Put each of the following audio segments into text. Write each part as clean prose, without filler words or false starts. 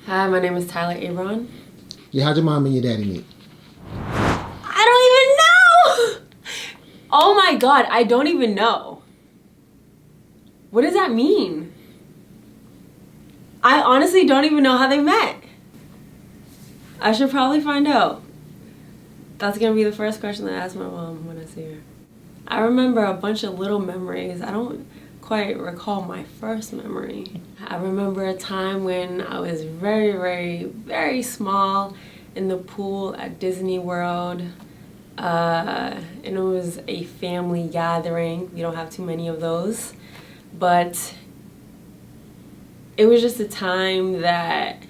Hi, my name is Tyler Abron. Yeah, how'd your mom and your daddy meet? I don't even know! Oh my god, I don't even know. What does that mean? I honestly don't even know how they met. I should probably find out. That's gonna be the first question that I ask my mom when I see her. I remember a bunch of little memories. I don't quite recall my first memory. I remember a time when I was very, very, very small in the pool at Disney World. And it was a family gathering. We don't have too many of those. But it was just a time that,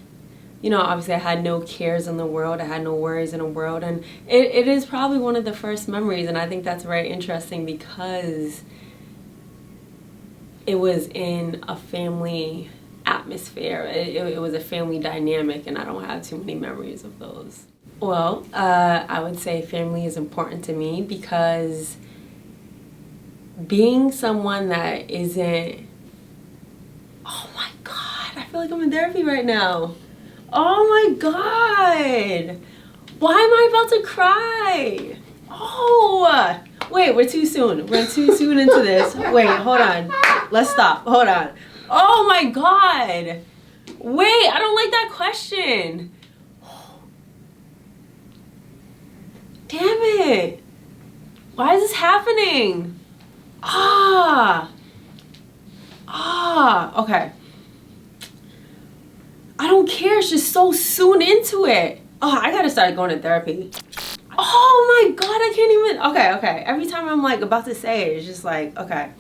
you know, obviously I had no cares in the world. I had no worries in the world. And it is probably one of the first memories. And I think that's very interesting because it was in a family atmosphere. It was a family dynamic, and I don't have too many memories of those. Well, I would say family is important to me because being someone that isn't... Oh my God, I feel like I'm in therapy right now. Oh my God. Why am I about to cry? Oh, wait, we're too soon. We're too soon into this. Wait, hold on. Let's stop. Hold on. Oh my God. Wait, I don't like that question. Damn it. Why is this happening? Okay. I don't care. It's just so soon into it. Oh, I gotta start going to therapy. Oh my God, I can't even. Okay. Every time I'm like about to say it, it's just like, okay.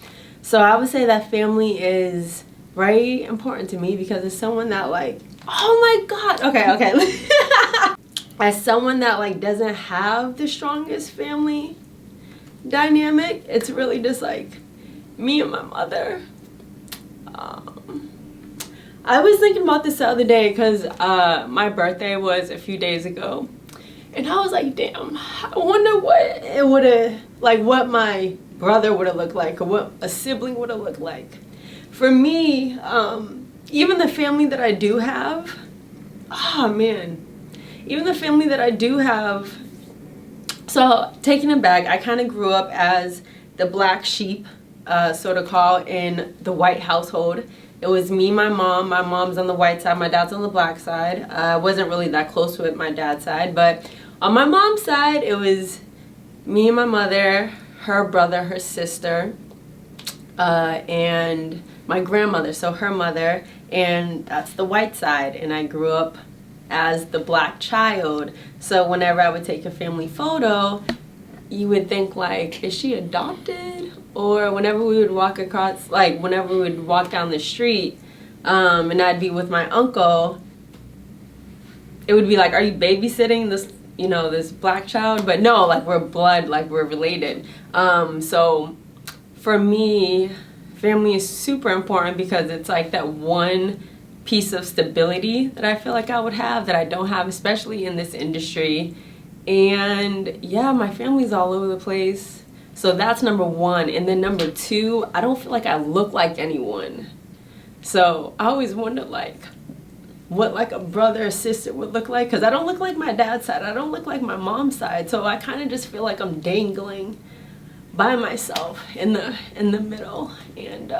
So I would say that family is very important to me because it's someone that like, oh my God. Okay. As someone that like doesn't have the strongest family dynamic, it's really just like me and my mother. I was thinking about this the other day because my birthday was a few days ago, and I was like, damn, I wonder what it would have, like what my brother would have looked like, or what a sibling would have looked like. For me, even the family that I do have, even the family that I do have, so taking it back, I kind of grew up as the black sheep, sort of called, in the white household. It was me, my mom. My mom's on the white side, my dad's on the black side. I wasn't really that close with my dad's side, but on my mom's side, it was me and my mother, her brother, her sister, and my grandmother, so her mother, and that's the white side. And I grew up as the black child. So whenever I would take a family photo, you would think like, is she adopted? Or whenever we would walk across, like whenever we would walk down the street, and I'd be with my uncle, it would be like, are you babysitting this, you know, this black child? But no, like we're blood, like we're related. So for me, family is super important because it's like that one piece of stability that I feel like I would have that I don't have, especially in this industry. And yeah, my family's all over the place. So that's number one. And then number two, I don't feel like I look like anyone. So I always wonder like what like a brother or sister would look like, because I don't look like my dad's side. I don't look like my mom's side. So I kind of just feel like I'm dangling by myself in the middle. And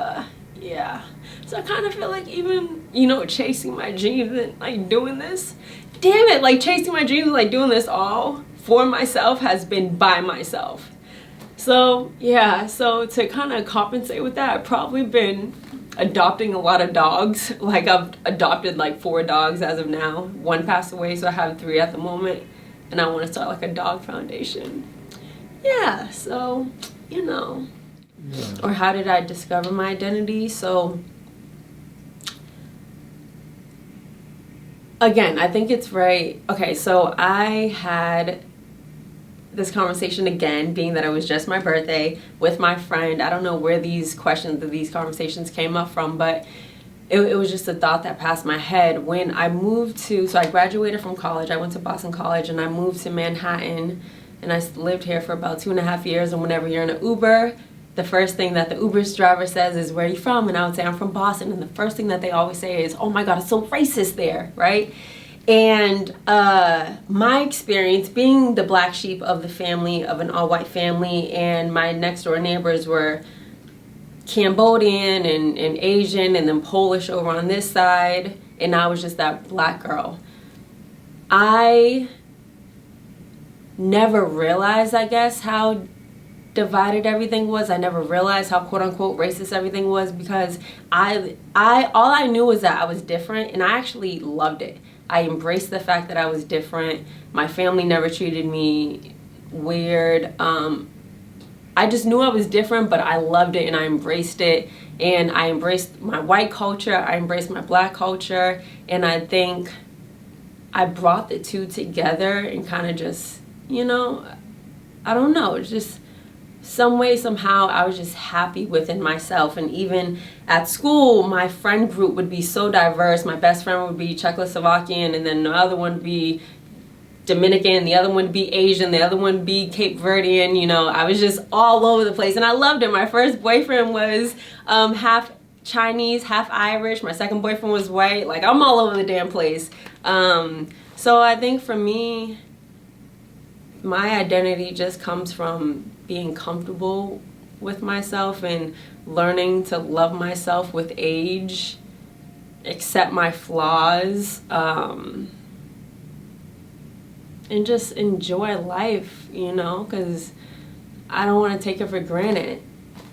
yeah, so I kind of feel like even, you know, chasing my dreams and like doing this, damn it, like chasing my dreams and like doing this all for myself has been by myself. So yeah, so to kind of compensate with that, I've probably been adopting a lot of dogs. Like I've adopted like 4 dogs as of now. 1 passed away, so I have 3 at the moment, and I want to start like a dog foundation. Yeah, so you know. Yeah. Or how did I discover my identity? So again, I think it's right. Okay, so I had this conversation again, being that it was just my birthday, with my friend. I don't know where these questions or these conversations came up from, but it was just a thought that passed my head when I moved to, so I graduated from college. I went to Boston College and I moved to Manhattan, and I lived here for about 2.5 years. And whenever you're in an Uber, the first thing that the Uber driver says is, "Where are you from?" And I would say, "I'm from Boston." And the first thing that they always say is, "Oh my God, it's so racist there," right? And my experience being the black sheep of the family, of an all-white family, and my next door neighbors were Cambodian and Asian and then Polish over on this side, and I was just that black girl. I never realized, I guess, how divided everything was. I never realized how quote-unquote racist everything was, because all I knew was that I was different, and I actually loved it. I embraced the fact that I was different. My family never treated me weird. I just knew I was different, but I loved it and I embraced it. And I embraced my white culture, I embraced my black culture, and I think I brought the two together and kind of just, you know, I don't know, just some way, somehow, I was just happy within myself. And even at school, my friend group would be so diverse. My best friend would be Czechoslovakian, and then the other one would be Dominican, the other one would be Asian, the other one would be Cape Verdean. You know, I was just all over the place, and I loved it. My first boyfriend was half Chinese, half Irish. My second boyfriend was white. Like, I'm all over the damn place. So I think for me, my identity just comes from being comfortable with myself and learning to love myself with age, accept my flaws, and just enjoy life, you know, because I don't want to take it for granted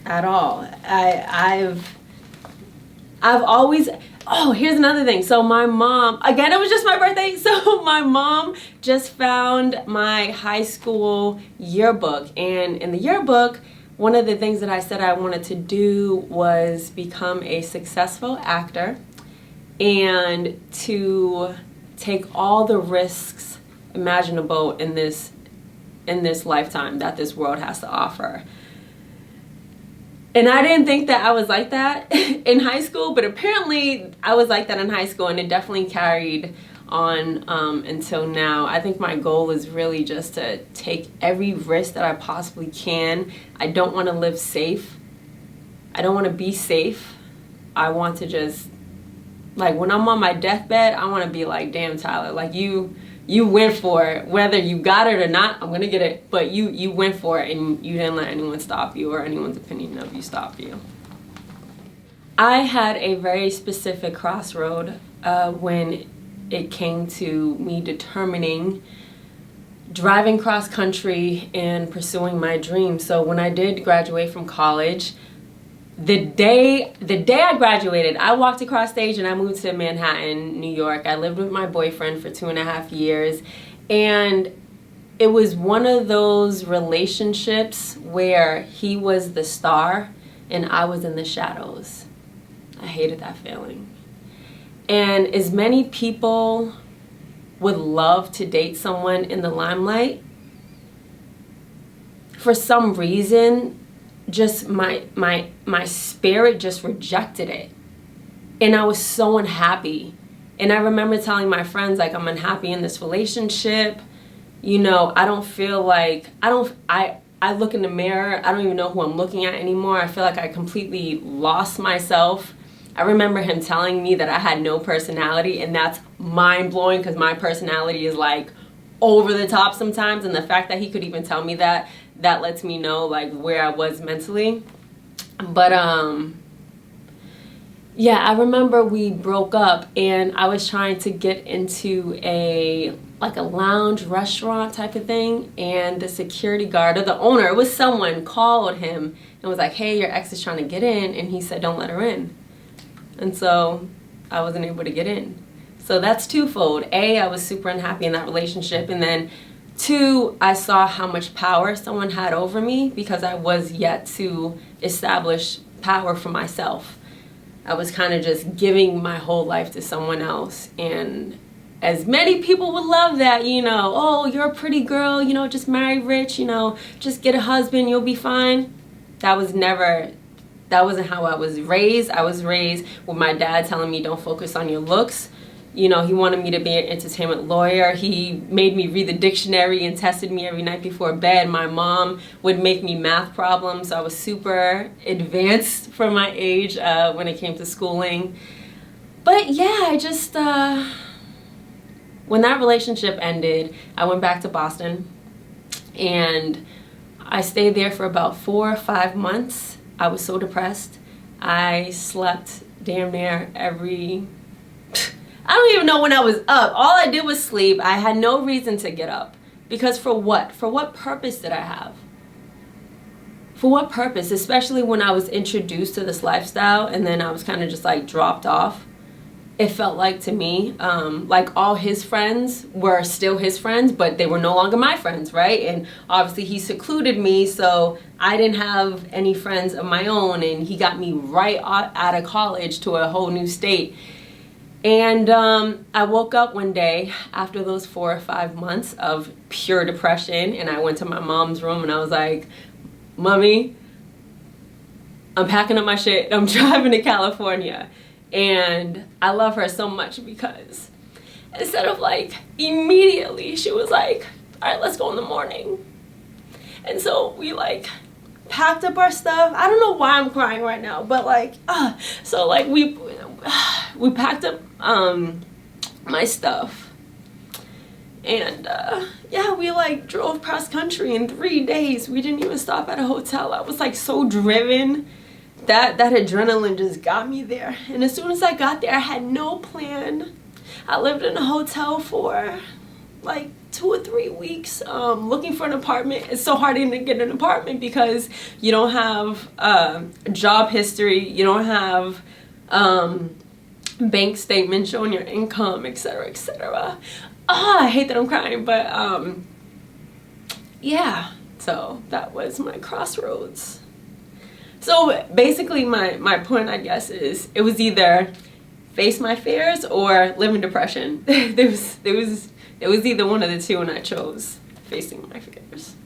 at all. I've always, oh, here's another thing. So my mom, again, it was just my birthday. So my mom just found my high school yearbook. And in the yearbook, one of the things that I said I wanted to do was become a successful actor and to take all the risks imaginable in this lifetime that this world has to offer. And I didn't think that I was like that in high school, but apparently I was like that in high school, and it definitely carried on until now. I think my goal is really just to take every risk that I possibly can. I don't want to live safe. I don't want to be safe. I want to just, like, when I'm on my deathbed, I want to be like, damn, Tyler, like, you went for it. Whether you got it or not, I'm going to get it. But you went for it, and you didn't let anyone stop you or anyone's opinion of you stop you. I had a very specific crossroad when it came to me determining driving cross country and pursuing my dream. So when I did graduate from college, the day I graduated, I walked across stage and I moved to Manhattan, New York. I lived with my boyfriend for 2.5 years, and it was one of those relationships where he was the star and I was in the shadows. I hated that feeling. And as many people would love to date someone in the limelight, for some reason, just my spirit just rejected it, and I was so unhappy. And I remember telling my friends, like, I'm unhappy in this relationship, you know, I don't feel like, I look in the mirror, I don't even know who I'm looking at anymore. I feel like I completely lost myself. I remember him telling me that I had no personality, and that's mind-blowing because my personality is like over the top sometimes, and the fact that he could even tell me that lets me know like where I was mentally. But yeah, I remember we broke up, and I was trying to get into a lounge restaurant type of thing, and the security guard, or the owner, it was someone, called him and was like, hey, your ex is trying to get in, and he said don't let her in. And so I wasn't able to get in. So that's twofold. A, I was super unhappy in that relationship, and then two, I saw how much power someone had over me because I was yet to establish power for myself. I was kind of just giving my whole life to someone else. And as many people would love that, you know, oh, you're a pretty girl, you know, just marry rich, you know, just get a husband, you'll be fine. That wasn't how I was raised. I was raised with my dad telling me don't focus on your looks, You know, he wanted me to be an entertainment lawyer. He made me read the dictionary and tested me every night before bed. My mom would make me math problems. I was super advanced for my age when it came to schooling. But yeah, I just, when that relationship ended, I went back to Boston and I stayed there for about 4 or 5 months. I was so depressed. I slept damn near I don't even know when I was up. All I did was sleep. I had no reason to get up. Because for what? For what purpose did I have? For what purpose? Especially when I was introduced to this lifestyle and then I was kind of just like dropped off. It felt like to me, like all his friends were still his friends, but they were no longer my friends, right? And obviously he secluded me, so I didn't have any friends of my own, and he got me right out of college to a whole new state. And I woke up one day after those 4 or 5 months of pure depression, and I went to my mom's room and I was like, Mommy, I'm packing up my shit, I'm driving to California. And I love her so much because instead of like immediately, she was like, all right, let's go in the morning. And so we like packed up our stuff. I don't know why I'm crying right now, but like, so like we packed up my stuff. And yeah, we like drove cross country in 3 days. We didn't even stop at a hotel. I was like so driven. That adrenaline just got me there. And as soon as I got there, I had no plan. I lived in a hotel for like 2 or 3 weeks looking for an apartment. It's so hard to get an apartment because you don't have job history, you don't have bank statement showing your income, etc., etc. I hate that I'm crying, but yeah, so that was my crossroads. So basically my point, I guess, is it was either face my fears or live in depression. There was either one of the two, and I chose facing my fears.